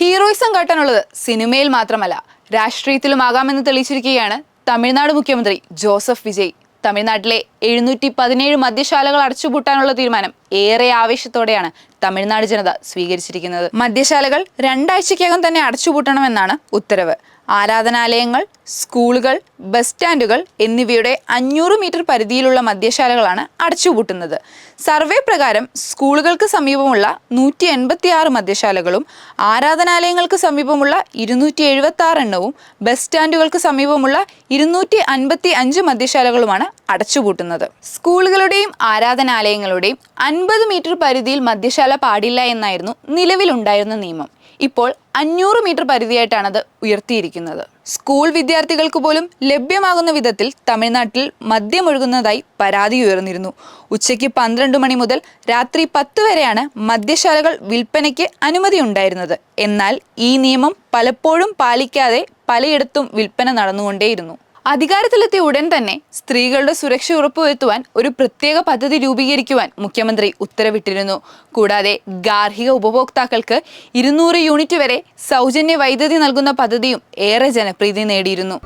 Heroism കാട്ടാനുള്ളത് സിനിമയിൽ മാത്രമല്ല രാഷ്ട്രീയത്തിലുമാകാമെന്ന് തെളിയിച്ചിരിക്കുകയാണ് തമിഴ്നാട് മുഖ്യമന്ത്രി ജോസഫ് വിജയ്. തമിഴ്നാട്ടിലെ 717 മദ്യശാലകൾ അടച്ചുപൂട്ടാനുള്ള തീരുമാനം ഏറെ ആവേശത്തോടെയാണ് തമിഴ്നാട് ജനത സ്വീകരിച്ചിരിക്കുന്നത്. മദ്യശാലകൾ 2 ആഴ്ചയ്ക്കകം തന്നെ അടച്ചുപൂട്ടണമെന്നാണ് ഉത്തരവ്. ആരാധനാലയങ്ങൾ, സ്കൂളുകൾ, ബസ് സ്റ്റാൻഡുകൾ എന്നിവയുടെ 500 മീറ്റർ പരിധിയിലുള്ള മദ്യശാലകളാണ് അടച്ചുപൂട്ടുന്നത്. സർവേ പ്രകാരം സ്കൂളുകൾക്ക് സമീപമുള്ള 186 മദ്യശാലകളും ആരാധനാലയങ്ങൾക്ക് സമീപമുള്ള 276 എണ്ണവും ബസ് സ്റ്റാൻഡുകൾക്ക് സമീപമുള്ള 255 മദ്യശാലകളുമാണ് അടച്ചുപൂട്ടുന്നത്. സ്കൂളുകളുടെയും ആരാധനാലയങ്ങളുടെയും 50 മീറ്റർ പരിധിയിൽ മദ്യശാല പാടില്ല എന്നായിരുന്നു നിലവിലുണ്ടായിരുന്ന നിയമം. ഇപ്പോൾ 500 മീറ്റർ പരിധിയായിട്ടാണത് ഉയർത്തിയിരിക്കുന്നത്. സ്കൂൾ വിദ്യാർത്ഥികൾക്ക് പോലും ലഭ്യമാകുന്ന വിധത്തിൽ തമിഴ്നാട്ടിൽ മദ്യമൊഴുകുന്നതായി പരാതി ഉയർന്നിരുന്നു. ഉച്ചയ്ക്ക് 12 മണി മുതൽ രാത്രി 10 വരെയാണ് മദ്യശാലകൾ വിൽപ്പനയ്ക്ക് അനുമതി ഉണ്ടായിരുന്നത്. എന്നാൽ ഈ നിയമം പലപ്പോഴും പാലിക്കാതെ പലയിടത്തും വിൽപ്പന നടന്നുകൊണ്ടേയിരുന്നു. അധികാരത്തിലെത്തിയ ഉടൻ തന്നെ സ്ത്രീകളുടെ സുരക്ഷ ഉറപ്പുവരുത്തുവാൻ ഒരു പ്രത്യേക പദ്ധതി രൂപീകരിക്കുവാൻ മുഖ്യമന്ത്രി ഉത്തരവിട്ടിരുന്നു. കൂടാതെ ഗാർഹിക ഉപഭോക്താക്കൾക്ക് 200 യൂണിറ്റ് വരെ സൗജന്യ വൈദ്യുതി നൽകുന്ന പദ്ധതിയും ഏറെ ജനപ്രീതി നേടിയിരുന്നു.